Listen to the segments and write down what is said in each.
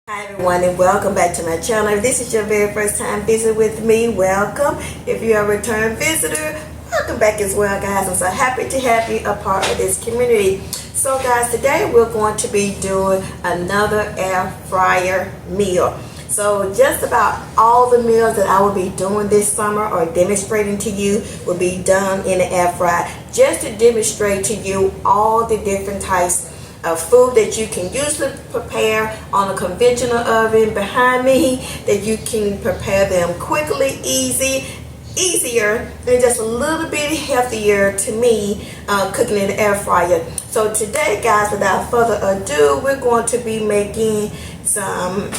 Hi everyone, and welcome back to my channel. If this is your very first time visiting with me, welcome. If you're a return visitor, welcome back as well, guys. I'm so happy to have you a part of this community. So guys, today we're going to be doing another air fryer meal. So just about all the meals that I will be doing this summer or demonstrating to you will be done in the air fryer, just to demonstrate to you all the different types of food that you can usually prepare on a conventional oven behind me, that you can prepare them quickly, easier, and just a little bit healthier to me, cooking in the air fryer. So today, guys, without further ado, we're going to be making some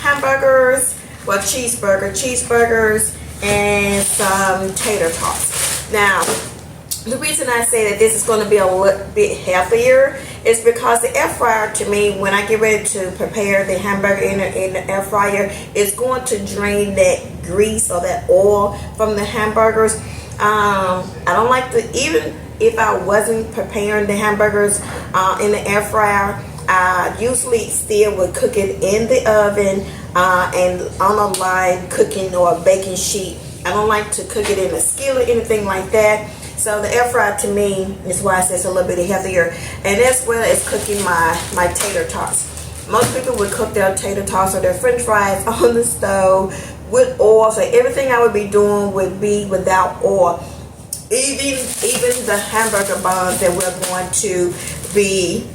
hamburgers, well, cheeseburgers, and some tater tots. Now, the reason I say that this is going to be a little bit healthier is because the air fryer, to me, when I get ready to prepare the hamburger in the air fryer, is going to drain that grease or that oil from the hamburgers. I don't like to, even if I wasn't preparing the hamburgers in the air fryer, I usually still would cook it in the oven and on a line cooking or a baking sheet. I don't like to cook it in a skillet or anything like that. So the air fryer, to me, is why I say it's a little bit healthier, and as well as cooking my tater tots. Most people would cook their tater tots or their french fries on the stove with oil, so everything I would be doing would be without oil. Even the hamburger buns that we're going to be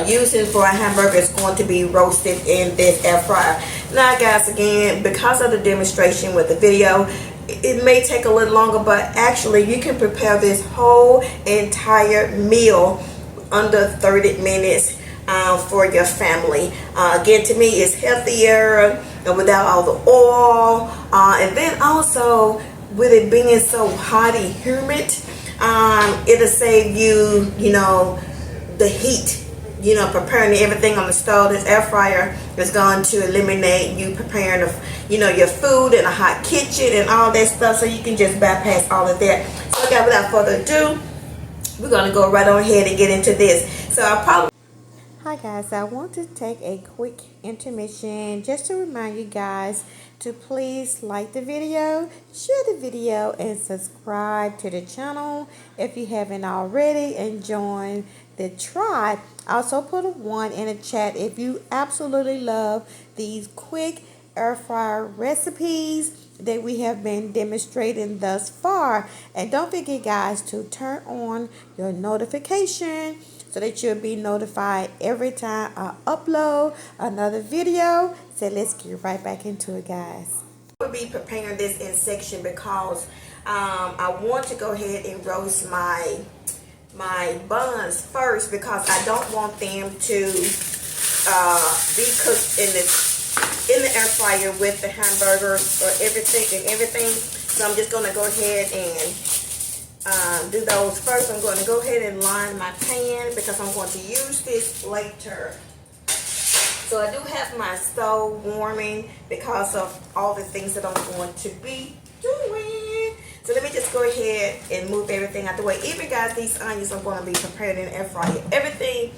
using for a hamburger is going to be roasted in this air fryer. Now guys, again, because of the demonstration with the video, it may take a little longer, but actually you can prepare this whole entire meal under 30 minutes for your family. Again, to me, it's healthier and without all the oil, and then also with it being so hot and humid, it'll save you, the heat. Preparing everything on the stove. This air fryer is going to eliminate you preparing, your food in a hot kitchen and all that stuff, so you can just bypass all of that. So again, without further ado, we're going to go right on ahead and get into this. Hi guys, I want to take a quick intermission just to remind you guys to please like the video, share the video, and subscribe to the channel if you haven't already, and join the tribe. Also put a 1 in the chat if you absolutely love these quick air fryer recipes that we have been demonstrating thus far. And don't forget, guys, to turn on your notification so that you'll be notified every time I upload another video. So let's get right back into it, guys. We'll be preparing this in section because I want to go ahead and roast my buns first, because I don't want them to be cooked in the air fryer with the hamburgers or everything. So I'm just going to go ahead and do those first. I'm going to go ahead and line my pan because I'm going to use this later. So I do have my stove warming because of all the things that I'm going to be doing. So let me just go ahead and move everything out the way. Even, guys, these onions I'm going to be prepared in the air fryer. Everything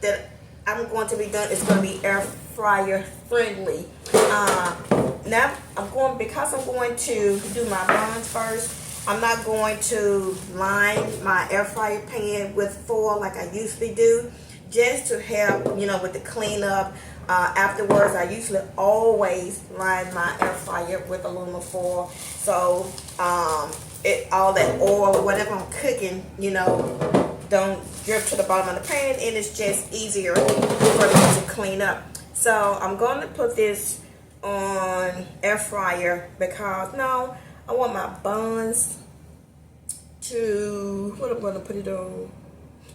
that I'm going to be done is going to be air fryer friendly. Now because I'm going to do my buns first, I'm not going to line my air fryer pan with foil like I usually do, just to help, with the cleanup. Afterwards, I usually always line my air fryer with aluminum foil, so all that oil or whatever I'm cooking, don't drip to the bottom of the pan, and it's just easier for me to clean up. So I'm going to put this on air fryer because now I want my buns to, what I'm going to put it on.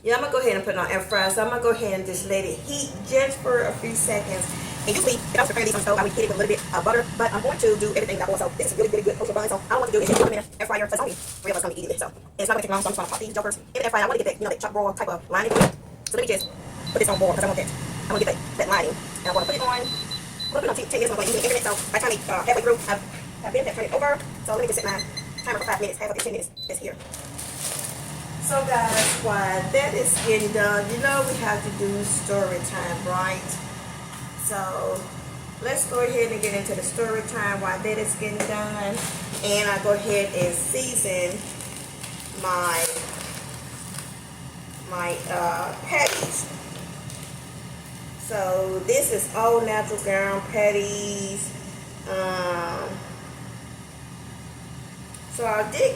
Yeah, I'm going to go ahead and put it on air fryer. So I'm going to go ahead and just let it heat just for a few seconds. And usually, if I was preparing these on stove, I would hit it with a little bit of butter. But I'm going to do everything without oil. So this is really, really good kosher bun. So all I want to do is just put them in an air fryer. So it's only 3 of us going to be eating it. So it's not going to take long. So I'm just going to pop these jokers in the air fryer. I want to get that, that chop broil type of lining to it. So let me just put this on boil because I want that. I want to get that lining. And I'm going to put it on. I'm going to put it on 10 minutes. I'm going to use it in a minute. So by the time it's halfway through, I've been turn it over. So let me just set my timer for 5 minutes. Half of the 10 minutes is here. So guys, while that is getting done, we have to do story time, right? So let's go ahead and get into the story time while that is getting done. And I go ahead and season my patties. So this is all natural ground patties. So I did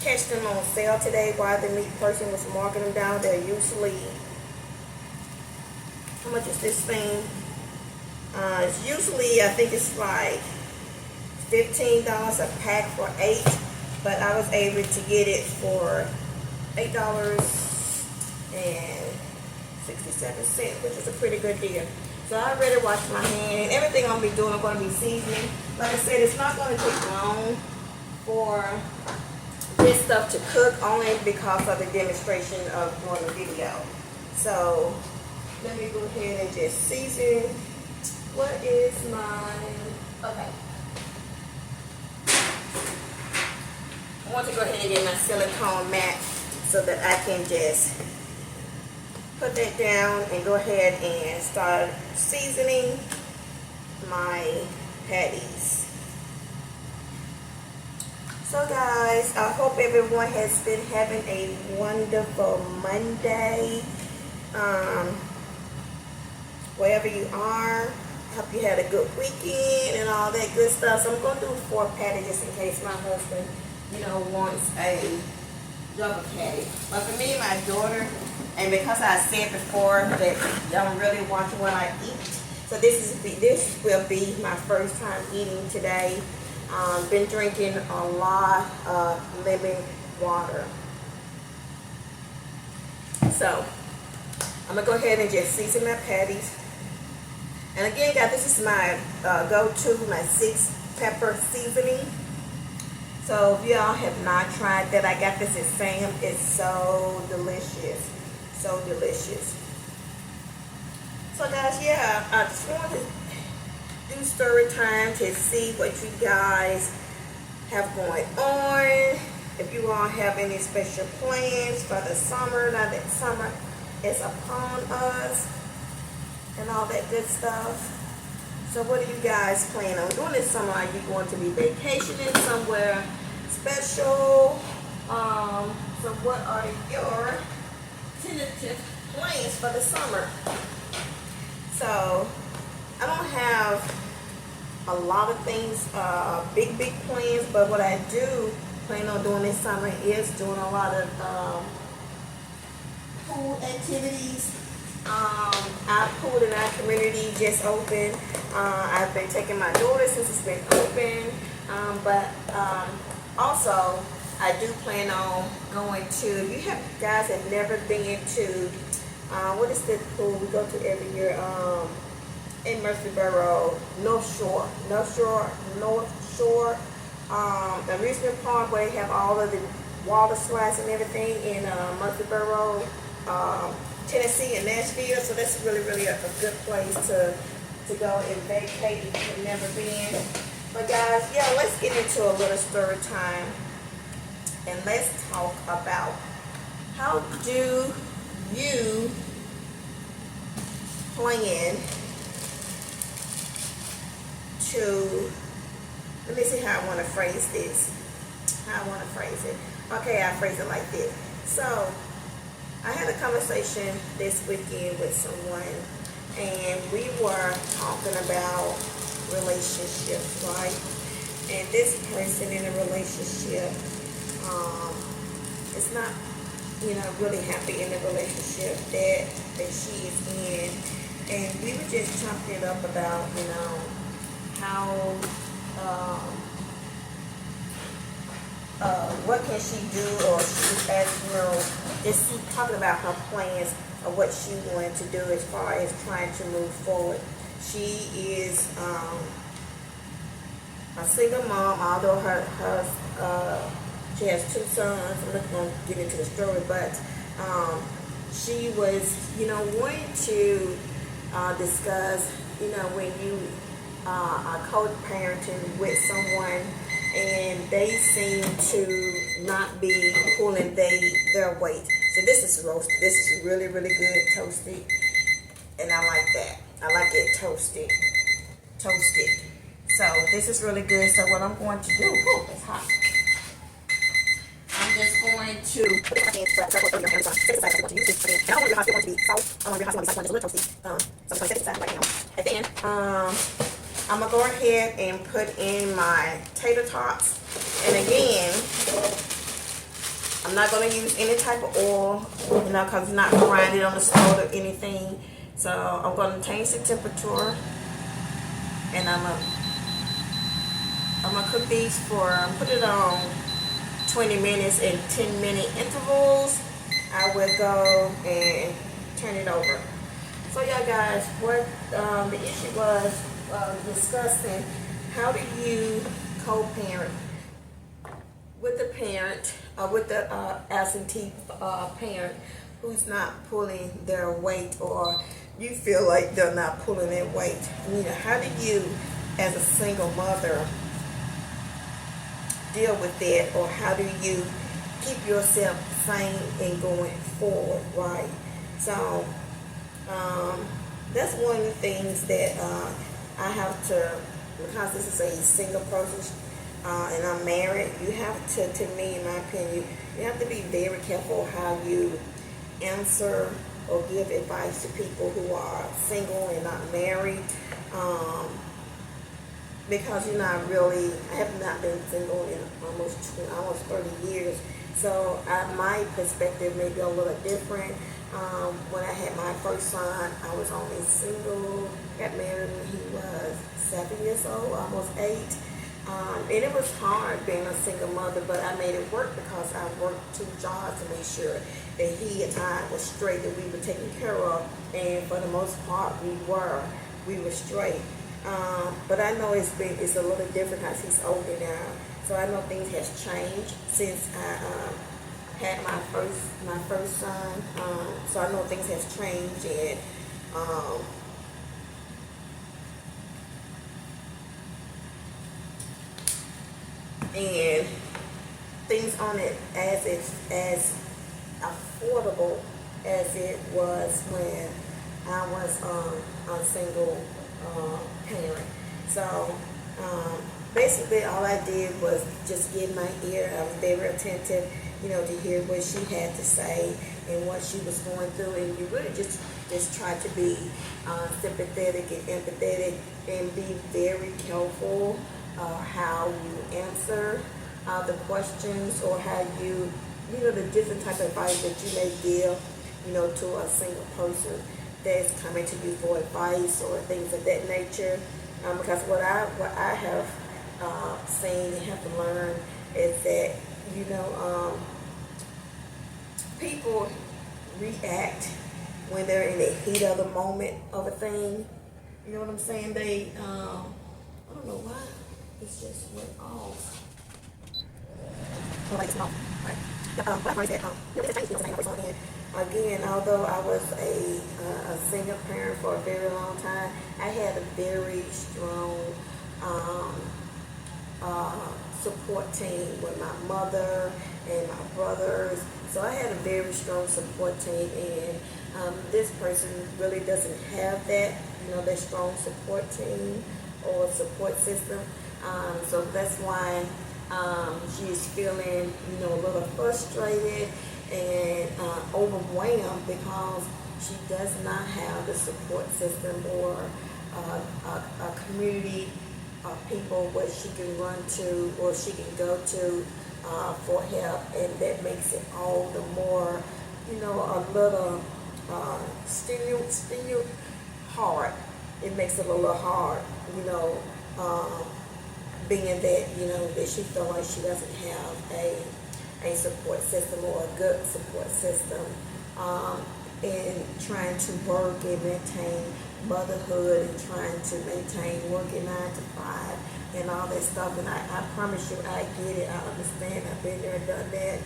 catch them on sale today while the meat person was marking them down. They're usually, how much is this thing? It's usually, I think it's like $15 a pack for 8, but I was able to get it for $8.67, which is a pretty good deal. So I already washed my hand, and everything I'm gonna be doing, I'm gonna be seasoning. Like I said, it's not gonna take long for this stuff to cook, only because of the demonstration of doing the video. So let me go ahead and just season. What is mine? Okay. I want to go ahead and get my silicone mat so that I can just put that down and go ahead and start seasoning my patties. So guys, I hope everyone has been having a wonderful Monday. Wherever you are, I hope you had a good weekend and all that good stuff. So I'm going to do 4 patties just in case my husband, wants a double patty. But for me and my daughter, and because I said before that I'm really watching what I eat, so this will be my first time eating today. Been drinking a lot of lemon water. So I'm gonna go ahead and just season my patties. And again, guys, this is my go-to, my 6-pepper seasoning. So if y'all have not tried that, I got this at Sam. It's so delicious, so delicious. So guys, yeah, I just wanted to do story time to see what you guys have going on. If you all have any special plans for the summer, now that summer is upon us and all that good stuff. So what do you guys plan on doing this summer? Are you going to be vacationing somewhere special? So what are your tentative plans for the summer? So I don't have a lot of things, big plans, but what I do plan on doing this summer is doing a lot of pool activities. Our pool in our community just opened. I've been taking my daughter since it's been open, but also I do plan on going to, if you guys have never been to, what is the pool we go to every year, in Murfreesboro, North Shore, amusement park, where they have all of the water slides and everything in Murfreesboro, Tennessee and Nashville. So that's really a good place to go and vacate if you've never been. But guys, yeah, let's get into a little story time, and let's talk about how do you plan to, let me see how I want to phrase this. Okay, I phrase it like this. So I had a conversation this weekend with someone, and we were talking about relationships, right? And this person in a relationship is not, really happy in the relationship that she is in. And we were just talking it up about, how what can she do, or she was asking, just talking about her plans of what she wanted to do as far as trying to move forward. She is a single mom, although she has 2 sons. I'm not going to get into the story, but she was, wanting to discuss, when you are co-parenting with someone and they seem to not be pulling their weight. So this is roasted. This is really good, toasty, and I like that. I like it toasted. So this is really good. So what I'm going to do, oh, it's hot. I'm just going to put it in my hand. I don't want your hot, I want it to be salt. I don't want your hot, I want it to be just a little toasty. So I'm going to set it aside right now. And then I'm going to go ahead and put in my tater tots. And again, I'm not going to use any type of oil, because it's not grinded on the stove or anything. So I'm going to change the temperature, and I'm gonna cook these for, put it on 20 minutes in 10-minute intervals. I will go and turn it over. So yeah, guys, what the issue was discussing how do you co-parent with the parent, with the absentee parent who's not pulling their weight, or you feel like they're not pulling their weight. How do you, as a single mother, deal with that, or how do you keep yourself sane and going forward, right? So that's one of the things that I have to, because this is a single person and I'm married, you have to me, in my opinion, you have to be very careful how you answer or give advice to people who are single and not married, because I have not been single in almost 30 years, so my perspective may be a little different. When I had my first son, I was only single, got married when he was 7 years old, almost 8. And it was hard being a single mother, but I made it work because I worked 2 jobs to make sure that he and I was straight, that we were taken care of, and for the most part we were straight. But I know it's a little different because he's older now, so I know things has changed since I had my first son. So I know things has changed, and things on it as affordable as it was when I was a single parent. So basically all I did was just give my ear. I was very attentive, to hear what she had to say and what she was going through, and you really just try to be sympathetic and empathetic, and be very careful how you answer the questions, or how you, the different type of advice that you may give, to a single person that's coming to you for advice or things of that nature. Because what I have seen and have to learn is that, people react when they're in the heat of the moment of a thing. You know what I'm saying? They, I don't know why. It's just went off. Like it's off. Right. Again, although I was a single parent for a very long time, I had a very strong support team with my mother and my brothers. So I had a very strong support team, and this person really doesn't have that, that strong support team or support system. So that's why she's feeling, a little frustrated and overwhelmed, because she does not have the support system or a community of people where she can run to or she can go to for help, and that makes it all the more, a little still hard. It makes it a little hard, being that, that she feels like she doesn't have a support system or a good support system, and trying to work and maintain motherhood and trying to maintain working 9 to 5 and all that stuff. And I promise you, I get it, I understand, I've been there, done that.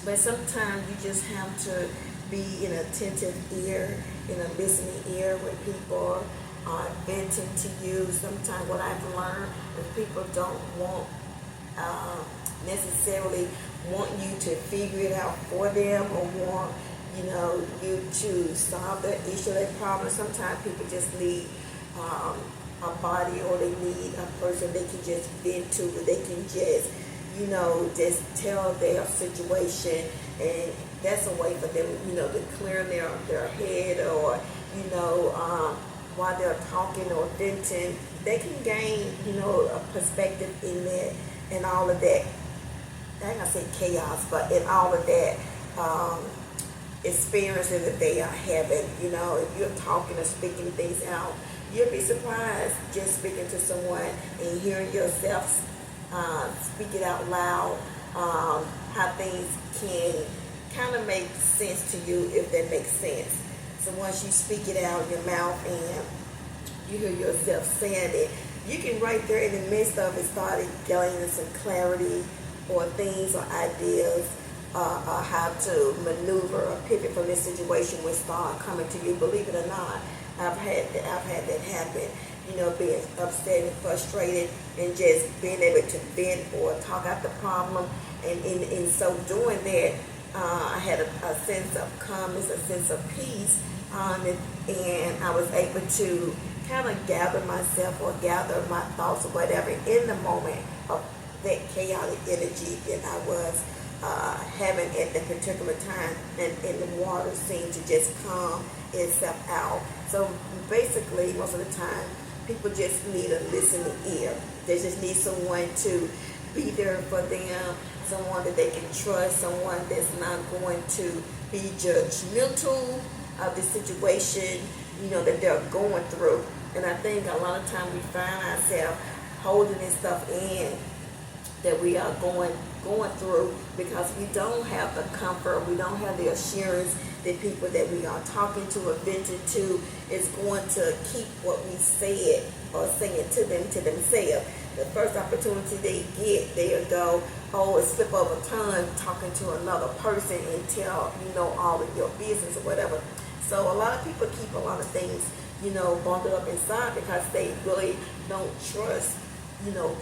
But sometimes you just have to be an attentive ear, in a listening ear when people are venting to you. Sometimes what I've learned is people don't want necessarily want you to figure it out for them, or want you to solve their issue, their problem. Sometimes people just need a body, or they need a person they can just vent to, they can just tell their situation, and that's a way for them, to clear their head, or, while they're talking or venting, they can gain, a perspective in that, and all of that. I ain't gonna say chaos, but in all of that experiences that they are having, if you're talking or speaking things out, you'll be surprised just speaking to someone and hearing yourself speak it out loud, how things can kind of make sense to you, if that makes sense. So once you speak it out your mouth and you hear yourself saying it, you can right there in the midst of it start gaining some clarity, or things or ideas, or how to maneuver or pivot from this situation will start coming to you. Believe it or not, I've had that happen. Being upset and frustrated, and just being able to vent or talk out the problem, and in so doing that, I had a sense of calmness, a sense of peace, and I was able to kind of gather myself, or gather my thoughts, or whatever, in the moment of that chaotic energy that I was having at that particular time, and the water seemed to just calm itself out. So basically, most of the time, people just need a listening ear. They just need someone to be there for them, someone that they can trust, someone that's not going to be judgmental of the situation, that they're going through. And I think a lot of times we find ourselves holding this stuff in that we are going through, because we don't have the comfort, we don't have the assurance that people that we are talking to or venting to is going to keep what we said or saying to themselves. The first opportunity they get, they'll go, slip over tongue talking to another person and tell, all of your business or whatever. So a lot of people keep a lot of things, bundled up inside, because they really don't trust,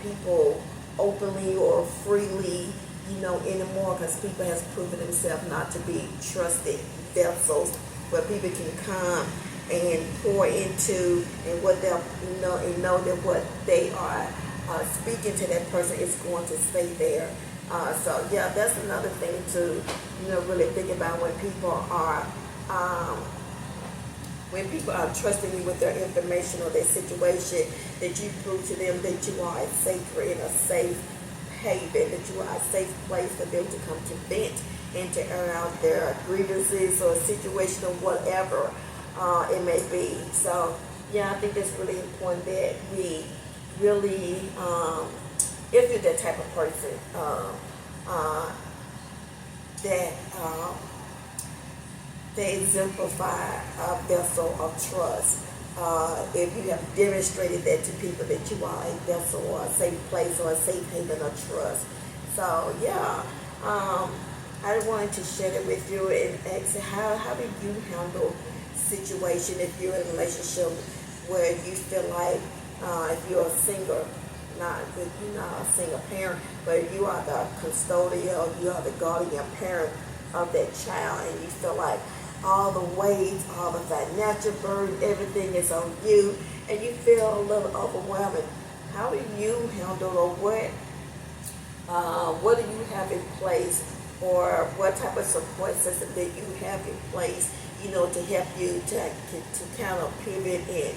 people openly or freely, anymore, because people has proven themselves not to be trusted vessels where people can come and pour into, and what they'll, and know that what they are speaking to that person is going to stay there. So yeah, that's another thing to, really think about when people are trusting you with their information or their situation, that you prove to them that you are a sacred and a safe haven, that you are a safe place for them to come to vent and to air out their grievances or situation or whatever it may be. So yeah, I think that's really important that we really, if you're that type of person, that they exemplify a vessel of trust. If you have demonstrated that to people, that you are a vessel or a safe place or a safe haven of trust. So yeah, I wanted to share it with you and ask how do you handle situation if you're in a relationship where you feel like if you're a single, you're not a single parent, but you are the custodial, you are the guardian parent of that child, and you feel like all the weight, all the financial burden, everything is on you, and you feel a little overwhelming. How do you handle, or what do you have in place, or what type of support system that you have in place, to help you to kind of pivot and,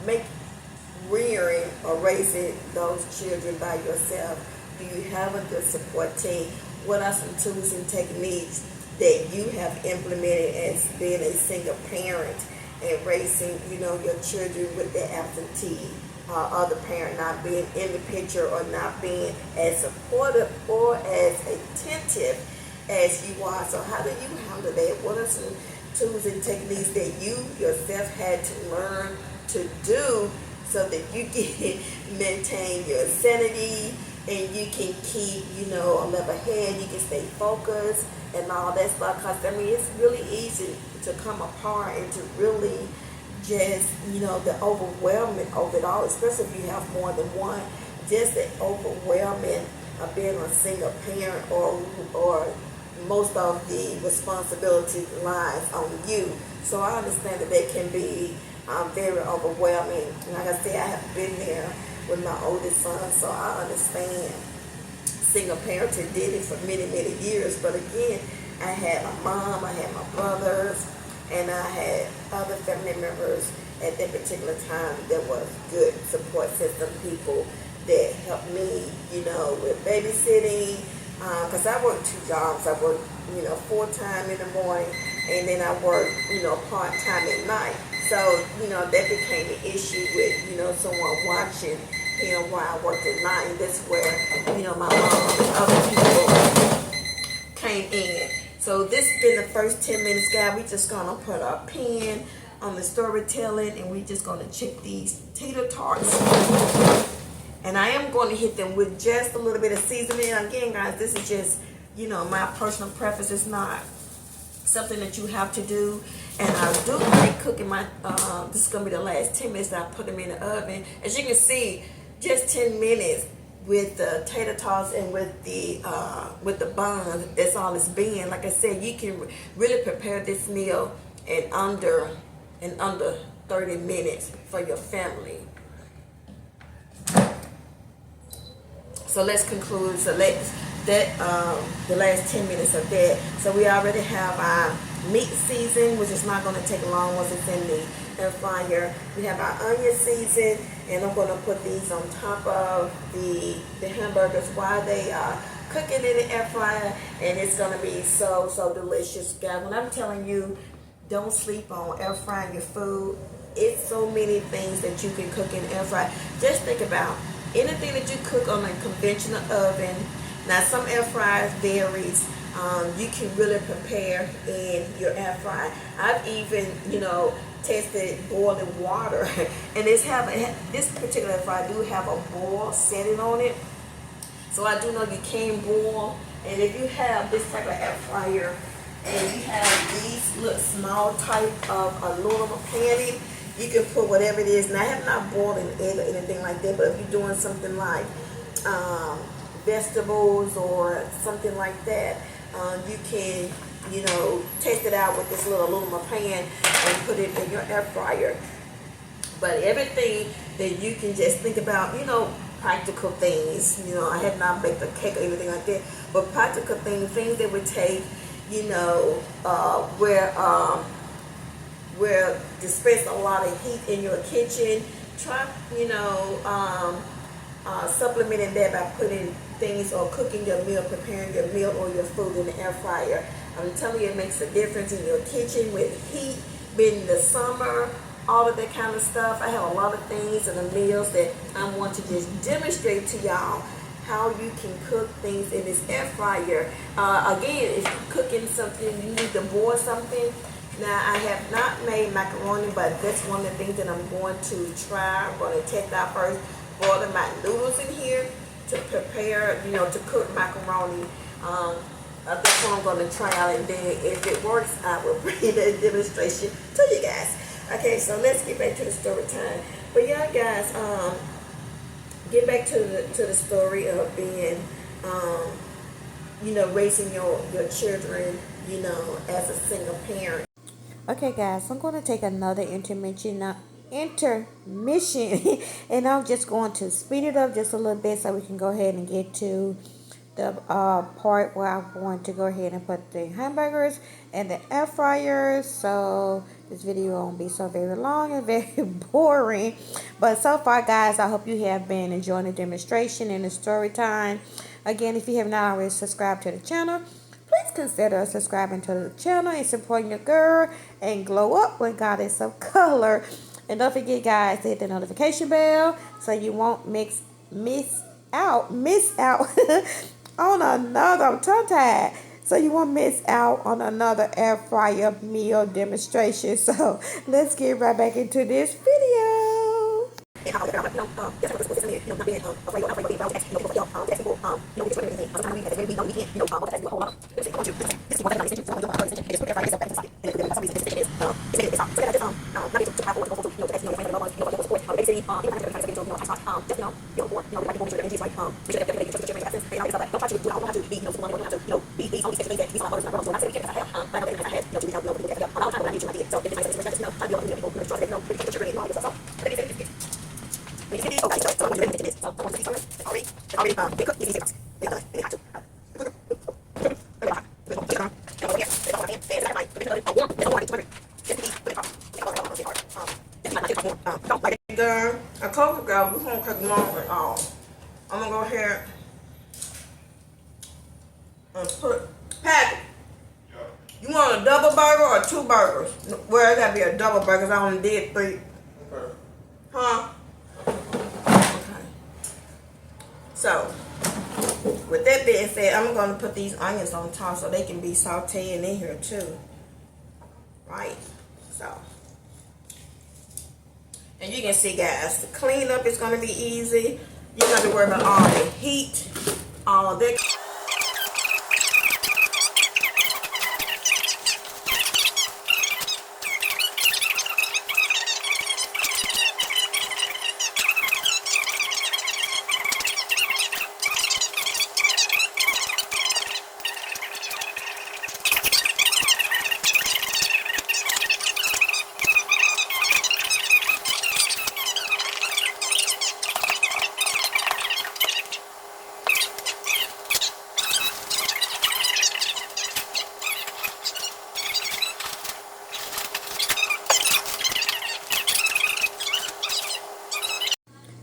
make rearing or raising those children by yourself? Do you have a good support team? What are some tools and techniques that you have implemented as being a single parent and raising, your children with the absentee other parent not being in the picture, or not being as supportive or as attentive as you are? So how do you handle that? What are some tools and techniques that you yourself had to learn to do so that you can maintain your sanity and you can keep, a level head, you can stay focused and all that stuff? Because, it's really easy to come apart and to really just, the overwhelming of it all, especially if you have more than one, just the overwhelming of being a single parent, or most of the responsibility lies on you. So I understand that they can be very overwhelming. Like I said, I have been there with my oldest son, so I understand. Single parenting did it for many, many years, but again, I had my mom, I had my brothers, and I had other family members at that particular time that was good support system people that helped me, with babysitting, because I worked 2 jobs. I worked, full-time in the morning, and then I worked, part-time at night. So, that became an issue with, someone watching him while I worked at night. And that's where, my mom and other people came in. So this has been the first 10 minutes, guys. We just gonna put our pin on the storytelling, and we just gonna check these tater tots. And I am going to hit them with just a little bit of seasoning. Again, guys, this is just, my personal preference. It's not something that you have to do. And I do like cooking my, this is going to be the last 10 minutes that I put them in the oven. As you can see, just 10 minutes with the tater tots and with the buns. That's all it's been. Like I said, you can really prepare this meal in under 30 minutes for your family. So let's conclude. So the last 10 minutes of that. So we already have our meat season, which is not going to take long once it's in the air fryer. We have our onion season, and I'm going to put these on top of the hamburgers while they are cooking in the air fryer, and it's going to be so delicious, guys. When I'm telling you, don't sleep on air frying your food. It's so many things that you can cook in air fryer. Just think about anything that you cook on a conventional oven. Now, some air fryers varies. You can really prepare in your air fryer. I've even, tested boiling water, and this particular air fryer do have a boil setting on it. So I do know you can boil. And if you have this type of air fryer and you have these little small type of aluminum pan, you can put whatever it is. Now, I have not boiled an egg or anything like that, but if you're doing something like vegetables or something like that, you can, test it out with this little aluminum pan and put it in your air fryer. But everything that you can just think about, practical things. I had not baked a cake or anything like that, but practical things that would take, where dispense a lot of heat in your kitchen. Try, supplementing that by putting things or cooking your meal, preparing your meal or your food in the air fryer. I'm telling you, it makes a difference in your kitchen with heat, being the summer, all of that kind of stuff. I have a lot of things in the meals that I want to just demonstrate to y'all how you can cook things in this air fryer. Again, if you're cooking something, you need to boil something. Now, I have not made macaroni, but that's one of the things that I'm going to try. I'm going to test out first, boiling my noodles in here to prepare, to cook macaroni. That's what I'm going to try out, and then if it works, I will bring the demonstration to you guys. Okay, so let's get back to the story time. But yeah, guys, get back to the story of being, raising your children, as a single parent. Okay, guys, I'm going to take another intermission, and I'm just going to speed it up just a little bit so we can go ahead and get to the part where I'm going to go ahead and put the hamburgers and the air fryers. So this video won't be so very long and very boring, but so far, guys, I hope you have been enjoying the demonstration and the story time. Again, if you have not already subscribed to the channel, please consider subscribing to the channel and supporting your girl and glow up with Goddess of Color. And don't forget, guys, to hit the notification bell so you won't miss out on another, I'm tongue-tied, so you won't miss out on another air fryer meal demonstration. So let's get right back into this video. not be too powerful to go to, that's, your friends, your loved ones, your support, basically, even if you're trying to get into, just, like, make sure that energy is right, make sure that everything is just absence, and all this stuff, like, don't try to do it, I don't have to be, super don't have to, be all these extra things that these are others, not saying because I have, but I know that I had, to reach out, people get together, a lot of times when I need you, I did, so if it's nice, just know, I do people, trust that, pretty much and all this stuff, so, but it is, okay, so, I'm going to do this, so, I want to see something, it's already, they cook, these things, they're done, and they have to, a coffee girl, we won't cook long at all. I'm gonna go ahead and put Pat. You want a double burger or 2 burgers? Well, it gotta be a double burger because I only did 3. Okay. Huh? Okay. So, with that being said, I'm gonna put these onions on top so they can be sauteing in here too. Right? So. And you can see, guys, the cleanup is going to be easy. You don't have to worry about all the heat, all that.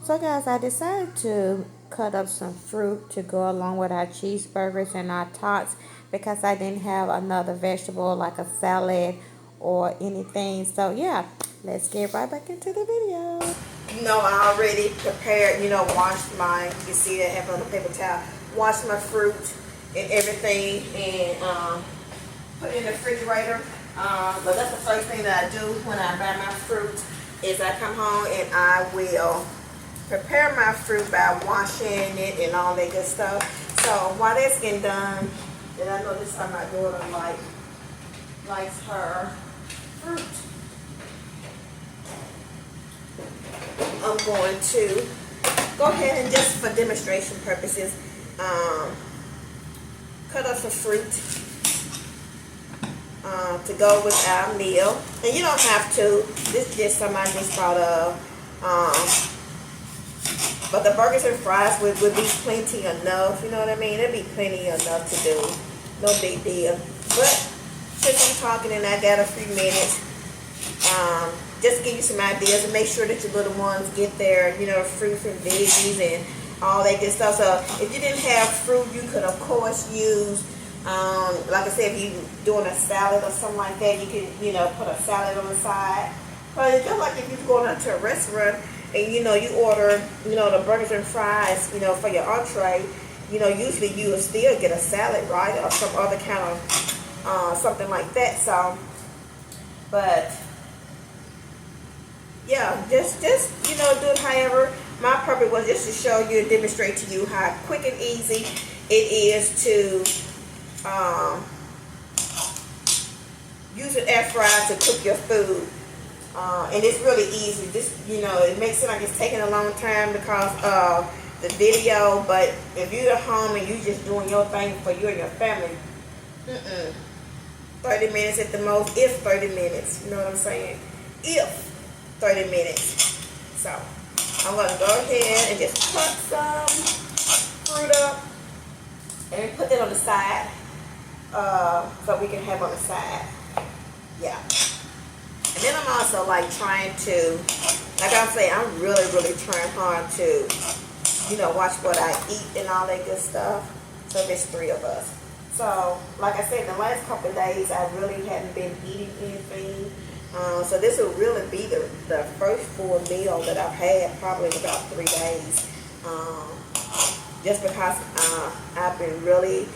So guys, I decided to cut up some fruit to go along with our cheeseburgers and our tots because I didn't have another vegetable like a salad or anything. So yeah, let's get right back into the video. I already prepared, washed my, you can see that I have on the paper towel, washed my fruit and everything and put it in the refrigerator. But that's the first thing that I do when I buy my fruit is I come home and I will prepare my fruit by washing it and all that good stuff. So while that's getting done, and I know this time my daughter likes her fruit, I'm going to go ahead and just for demonstration purposes, cut up some fruit to go with our meal. And you don't have to. This is just something I just thought of. But the burgers and fries would be plenty enough, you know what I mean? It'd be plenty enough to do. No big deal. But since I'm talking and I got a few minutes, just to give you some ideas and make sure that your little ones get their, fruits and veggies and all that good stuff. So if you didn't have fruit, you could of course use, like I said, if you're doing a salad or something like that, you can, put a salad on the side. But it's just like if you're going out to a restaurant and you order, the burgers and fries, for your entree, usually you will still get a salad, right? Or some other kind of, something like that. So, but, yeah, just, do it however. My purpose was just to show you and demonstrate to you how quick and easy it is to, use an air fryer to cook your food. And it's really easy. This, it makes it like it's taking a long time because of the video, but if you're at home and you're just doing your thing for you and your family, 30 minutes at the most, if 30 minutes, you know what I'm saying? If 30 minutes. So, I'm going to go ahead and just cut some fruit up and put that on the side, so we can have on the side. Yeah. And then I'm also trying to, like I say, I'm really trying hard to, watch what I eat and all that good stuff. So there's 3 of us. So, like I said, the last couple of days I really hadn't been eating anything. So this will really be the first full meal that I've had probably in about 3 days. Just because I've been really,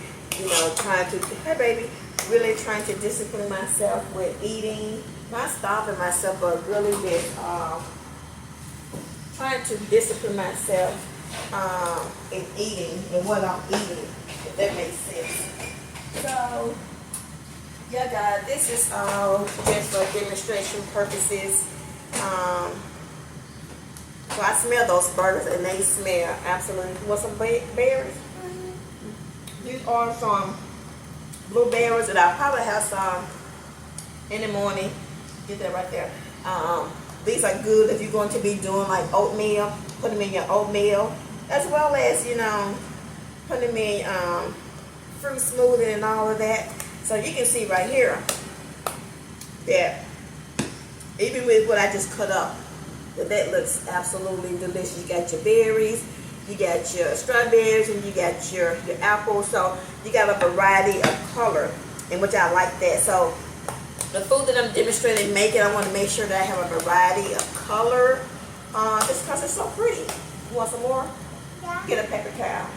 trying to, hey baby, really trying to discipline myself with eating. Not starving myself, but really been trying to discipline myself in eating and what I'm eating, if that makes sense. So, Yeah, guys, this is all just for demonstration purposes. So I smell those burgers and they smell absolutely. You want some berries? These are some blueberries, and I'll probably have some in the morning. Get that right there. These are good if you're going to be doing like oatmeal. Put them in your oatmeal, as well as, you know, put them in fruit smoothie and all of that. So you can see right here that even with what I just cut up, that looks absolutely delicious. You got your berries, you got your strawberries, and you got your apples. So you got a variety of color, in which I like that. So the food that I'm demonstrating making, I want to make sure that I have a variety of color, just because it's so pretty. You want some more? Yeah. Get a paper towel.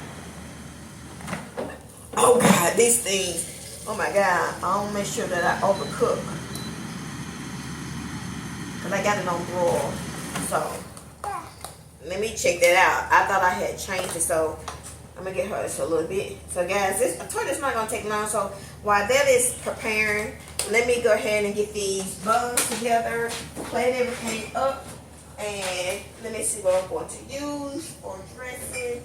Oh God, these things. Oh my God, I want to make sure that I overcook, because I got it on broil. So let me check that out. I thought I had changed it, so I'm gonna get her just a little bit. So guys, I told you it's not gonna take long. So while that is preparing, let me go ahead and get these buns together, plate everything up, and let me see what I'm going to use for dressing.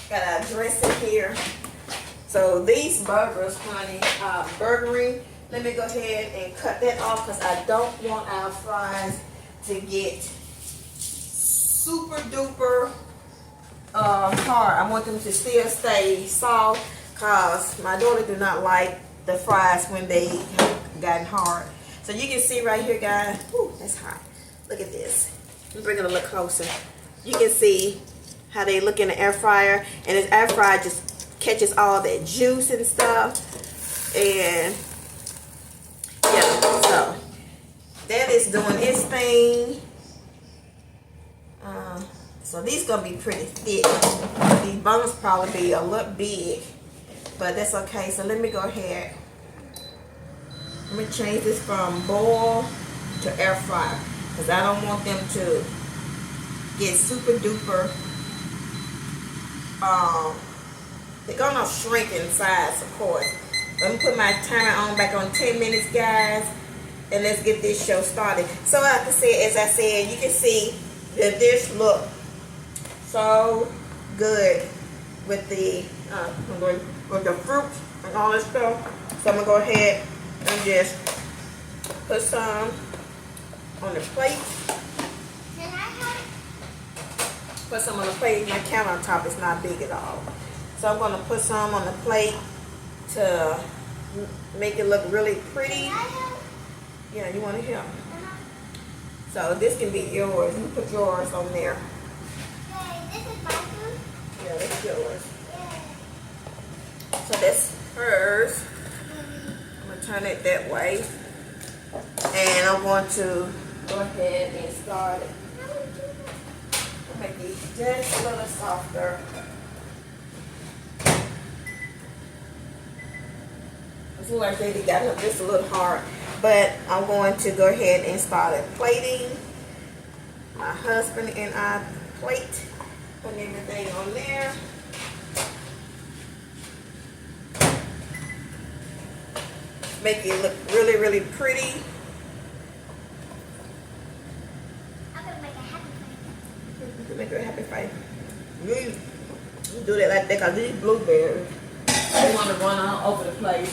Got our dressing here. So these burgers, honey, burgering. Let me go ahead and cut that off, because I don't want our fries to get super duper hard. I want them to still stay soft, because my daughter do not like the fries when they have gotten hard. So you can see right here, guys. Ooh, that's hot. Look at this. Let me bring it a little closer. You can see how they look in the air fryer, and this air fryer just catches all that juice and stuff. And yeah, so that is doing its thing. So these gonna be pretty thick. These buns probably be a little big, but that's okay. So let me go ahead. Let me change this from boil to air fryer, because I don't want them to get super duper. They're gonna shrink in size, of course. Let me put my timer on back on 10 minutes, guys, and let's get this show started. So like I said, as I said, you can see that this look so good with the fruit and all this stuff. So I'm gonna go ahead and just put some on the plate. Can I have? Put some on the plate. My countertop is not big at all, so I'm gonna put some on the plate to make it look really pretty. Yeah, you want to help? So this can be yours. You put yours on there. This is my food? Yeah, that's yours. So that's hers. I'm going to turn it that way. And I'm going to go ahead and start it. I'll make these just a little softer. It's like they got them just a little hard. But I'm going to go ahead and start plating. My husband and I plate. Putting everything on there. Make it look really, really pretty. I'm going to make a happy face. You make it a happy face. You do that like that, because these blueberries, they want to run all over the place.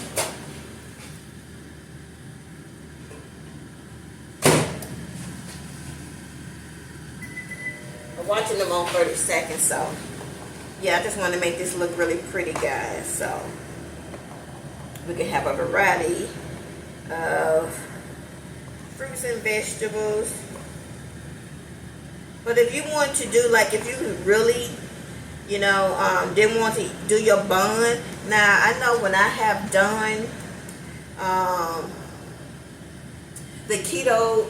I'm watching them on 30 seconds, so yeah, I just want to make this look really pretty, guys. So we can have a variety of fruits and vegetables. But if you want to do, like, if you really, you know, didn't want to do your bun. Now, I know when I have done the keto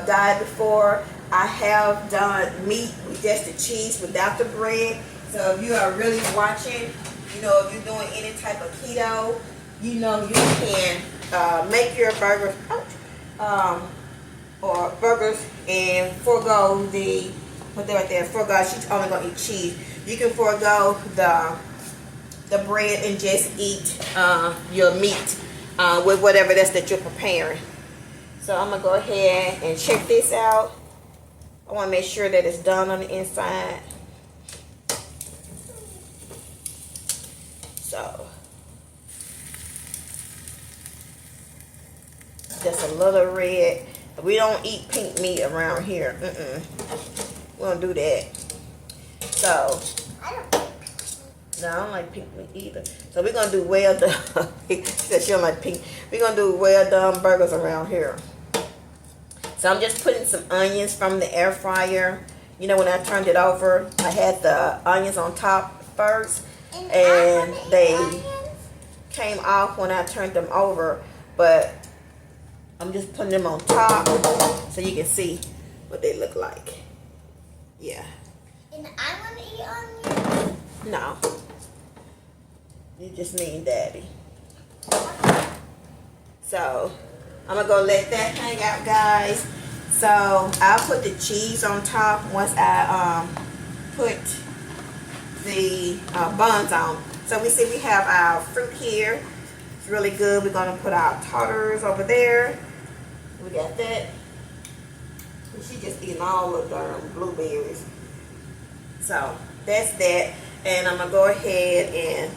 diet before, I have done meat with just the cheese without the bread. So if you are really watching, you know, if you're doing any type of keto, you know, you can make your burgers, or burgers, and forego put that right there, forego, she's only going to eat cheese. You can forego the the bread and just eat your meat with whatever that's that you're preparing. So I'm gonna go ahead and check this out. I want to make sure that it's done on the inside. So just a little red. We don't eat pink meat around here. We don't do that. So no, I don't like pink meat either. So we're gonna do well done. She said she don't like pink. We're gonna do well done burgers around here. So I'm just putting some onions from the air fryer. You know, when I turned it over, I had the onions on top first, and they came off when I turned them over. But I'm just putting them on top so you can see what they look like. Yeah. And I want to eat onions? No. You just mean daddy. So I'm gonna go let that hang out, guys. So I'll put the cheese on top once I put the buns on. So we see we have our fruit here. It's really good. We're gonna put our tartars over there. We got that. She just eating all of the blueberries. So that's that. And I'm gonna go ahead and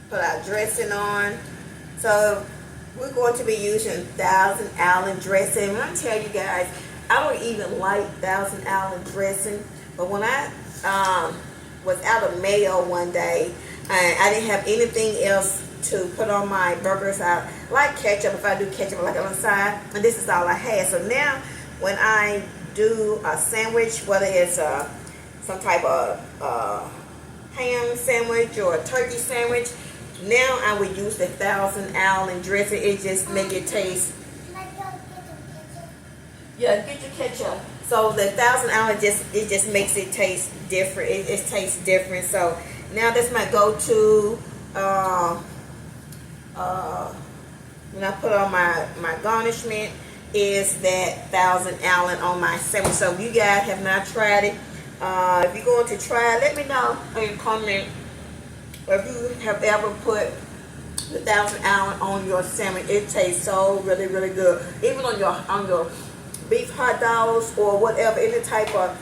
put our dressing on. So we're going to be using Thousand Island dressing. When I tell you guys, I don't even like Thousand Island dressing, but when I was out of Mayo one day, I didn't have anything else to put on my burgers. I like ketchup. If I do ketchup, I like it on the side, and this is all I had. So now when I do a sandwich, whether it's some type of ham sandwich or a turkey sandwich, now I would use the Thousand Island dressing. It just make it taste. Yeah, get your ketchup. So the Thousand Island just makes it taste different. It tastes different. So now that's my go-to. When I put on my garnishment is that Thousand Island on my sandwich. So if you guys have not tried it, if you're going to try it, let me know in the comment. If you have ever put the Thousand Island on your sandwich, it tastes so really, really good. Even on your beef hot dogs or whatever, any type of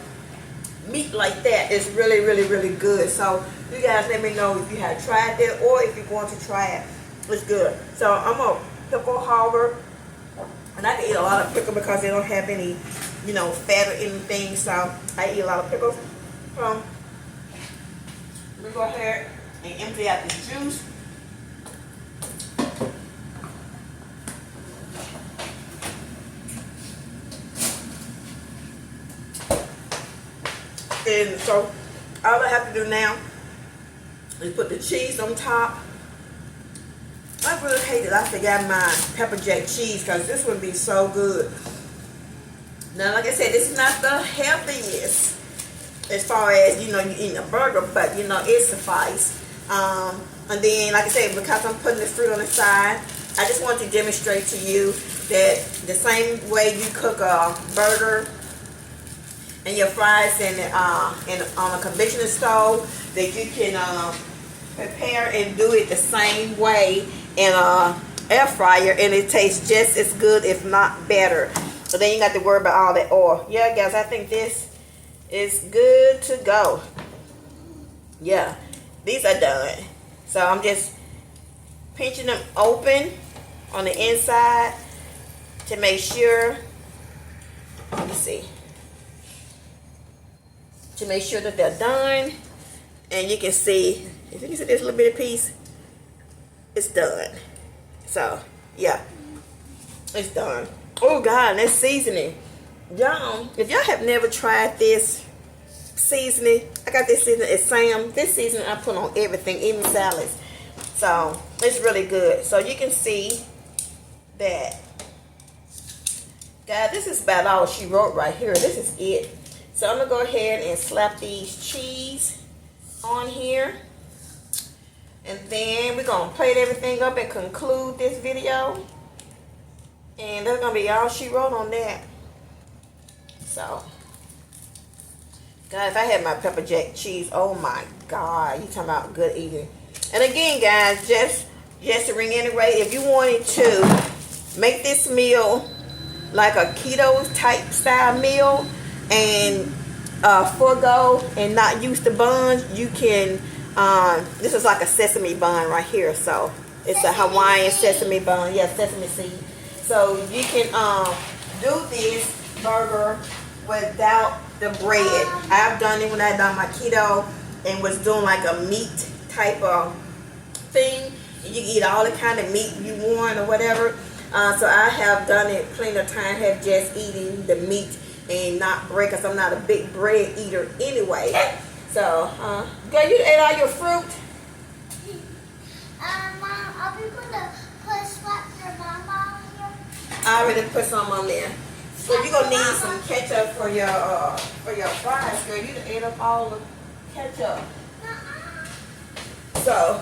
meat like that, it's really, really, really good. So you guys let me know if you have tried that or if you're going to try it. It's good. So I'm a pickle hogger, and I can eat a lot of pickle because they don't have any, fat or anything. So I eat a lot of pickles. Let me go ahead and empty out the juice. And so all I have to do now is put the cheese on top. I really hate that I forgot my pepper jack cheese because this would be so good. Now, like I said, this is not the healthiest as far as, you eating a burger, but, it suffices. And then, like I said, because I'm putting the fruit on the side, I just want to demonstrate to you that the same way you cook a burger and your fries on a conventional stove, that you can prepare and do it the same way in a air fryer, and it tastes just as good, if not better. So then you got to worry about all that oil. Yeah, guys, I think this is good to go. Yeah, these are done. So I'm just pinching them open on the inside to make sure. Let me see. To make sure that they're done. And you can see, if you can see this little bitty piece, it's done. So, yeah, it's done. Oh, God, that's seasoning. Y'all, if y'all have never tried this seasoning, I got this seasoning at Sam. This seasoning I put on everything, even salads. So, it's really good. So, you can see that. God, this is about all she wrote right here. This is it. So, I'm going to go ahead and slap these cheese on here. And then we're going to plate everything up and conclude this video. And that's going to be all she wrote on that. So, guys, if I had my pepper jack cheese, oh my God, you talking about good eating. And again, guys, just to reiterate, if you wanted to make this meal like a keto type style meal and forego and not use the buns, you can. This is like a sesame bun right here, so it's a Hawaiian sesame bun. Yeah, sesame seed. So you can do this burger without the bread. I've done it when I done my keto and was doing like a meat type of thing. You can eat all the kind of meat you want or whatever. So I have done it plenty of time, have just eating the meat and not bread, because I'm not a big bread eater anyway. So, girl, you ate all your fruit? Mom, are we gonna put slap your mama on here? I already put some on there. So you're gonna need some ketchup for your fries, girl. You done ate up all the ketchup. So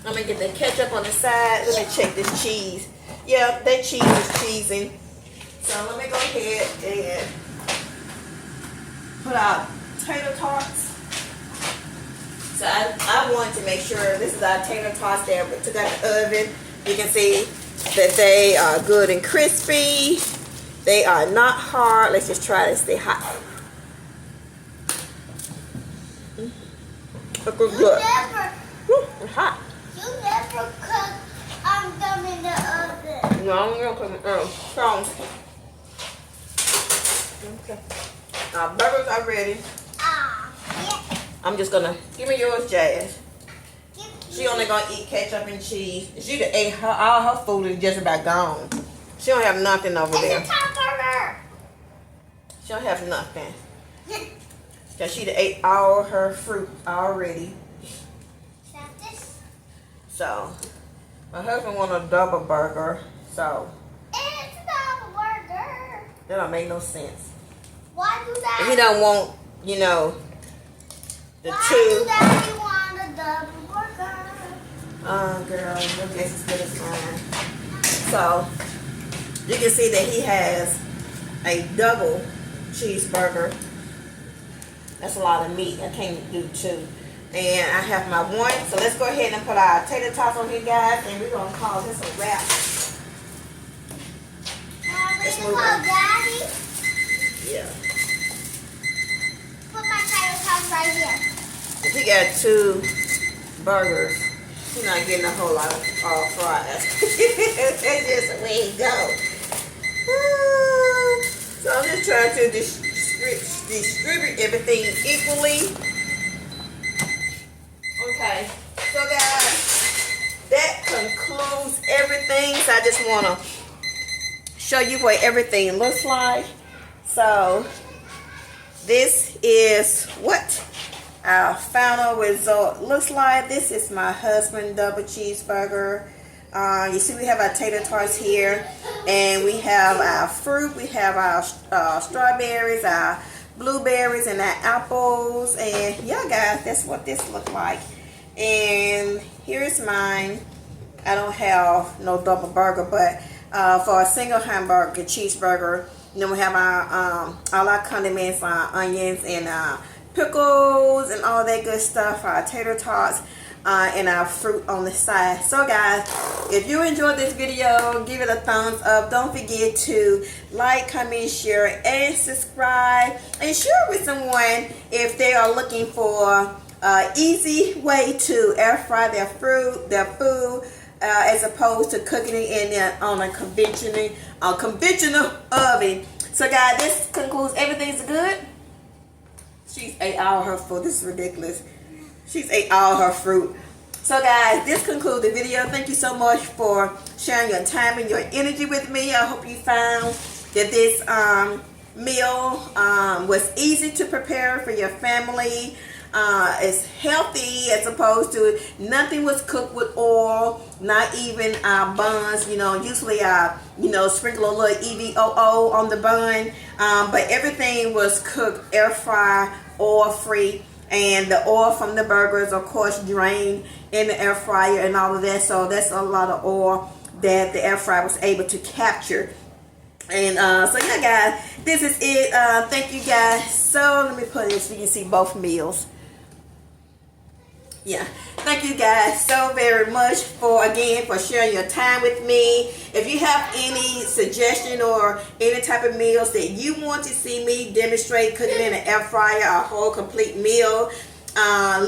I'm gonna get the ketchup on the side. Let me check this cheese. Yeah, that cheese is cheesing. So let me go ahead and put out tater tots. So I wanted to make sure this is our tater tots there, but took out the oven. You can see that they are good and crispy. They are not hard. Let's just try to stay hot. Look good. It's hot. You never cook them in the oven. No, I'm gonna put them in the oven. Okay. Our burgers are ready. Yeah. I'm just gonna give me yours, Jazz. She only gonna eat ketchup and cheese. She done ate all her food is just about gone. She don't have nothing over there. It's a top burger. She don't have nothing. Cause she done ate all her fruit already. This? So my husband want a double burger. So It's not a burger. that don't make no sense. Why do that? He don't want, the Why two. do Daddy want a double burger? Girl, your guess is good as mine. So you can see that he has a double cheeseburger. That's a lot of meat. I can't do two. And I have my one. So let's go ahead and put our tater tots on here, guys, and we're gonna call this a wrap. Let's move on. Daddy. Yeah. Put my tater tots right here. If he got two burgers, he's not getting a whole lot of fries. That's just the way it goes. So I'm just trying to distribute everything equally. Okay, so guys, that concludes everything. So I just want to show you what everything looks like. So this is what our final result looks like. This is my husband double cheeseburger. You see we have our tater tots here, and we have our fruit. We have our strawberries, our blueberries, and our apples. And yeah, guys, that's what this looks like. And here's mine. I don't have no double burger, but for a single hamburger, cheeseburger, then we have our all our condiments, our onions, and pickles, and all that good stuff. Our tater tots. And our fruit on the side. So guys, if you enjoyed this video, give it a thumbs up. Don't forget to like, comment, share, and subscribe, and share with someone if they are looking for an easy way to air fry their food, as opposed to cooking it on a conventional oven. So guys, this concludes Everything's Good. She's ate all her food. This is ridiculous. She's ate all her fruit. So guys, this concludes the video. Thank you so much for sharing your time and your energy with me. I hope you found that this meal was easy to prepare for your family. It's healthy, as opposed to nothing was cooked with oil, not even our buns. Usually I sprinkle a little EVOO on the bun, but everything was cooked air fry, oil free. And the oil from the burgers, of course, drained in the air fryer and all of that. So that's a lot of oil that the air fryer was able to capture. And so yeah, guys, this is it. Thank you guys. So let me put this so you can see both meals. Yeah. Thank you guys so very much for sharing your time with me. If you have any suggestion or any type of meals that you want to see me demonstrate cooking in an air fryer, a whole complete meal,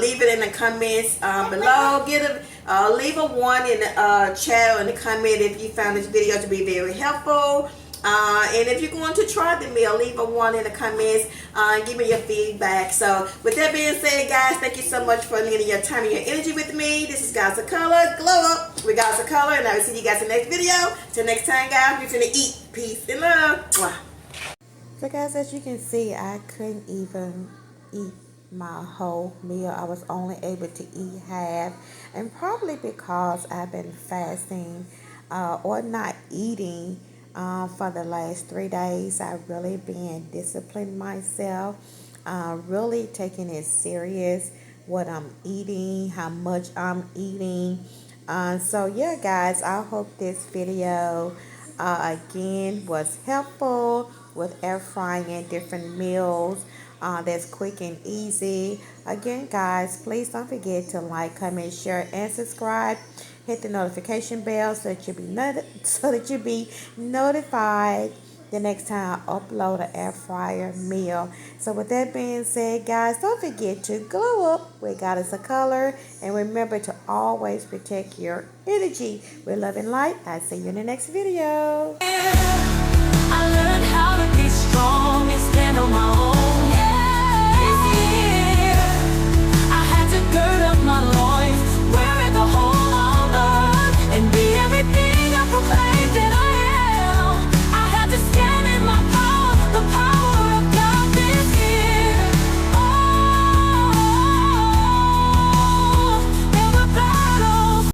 leave it in the comments below. Leave a one in the chat or in the comment if you found this video to be very helpful. And if you're going to try the meal, leave a one in the comments. Give me your feedback. So with that being said, guys, thank you so much for lending your time and your energy with me. This is Guys of Color. Glow up with Guys of Color. And I will see you guys in the next video. Till next time, guys, we're finna eat. Peace and love. Mwah. So guys, as you can see, I couldn't even eat my whole meal. I was only able to eat half, and probably because I've been fasting or not eating for the last 3 days. I've really been disciplining myself, really taking it serious what I'm eating, how much I'm eating. So yeah, guys, I hope this video again was helpful with air frying different meals. That's quick and easy. Again, guys, please don't forget to like, comment, share, and subscribe. Hit the notification bell so that you'll be notified the next time I upload an air fryer meal. So with that being said, guys, don't forget to glow up with Goddess of Color, and remember to always protect your energy with love and light. I'll see you in the next video. I learned how to be strong and stand on my own.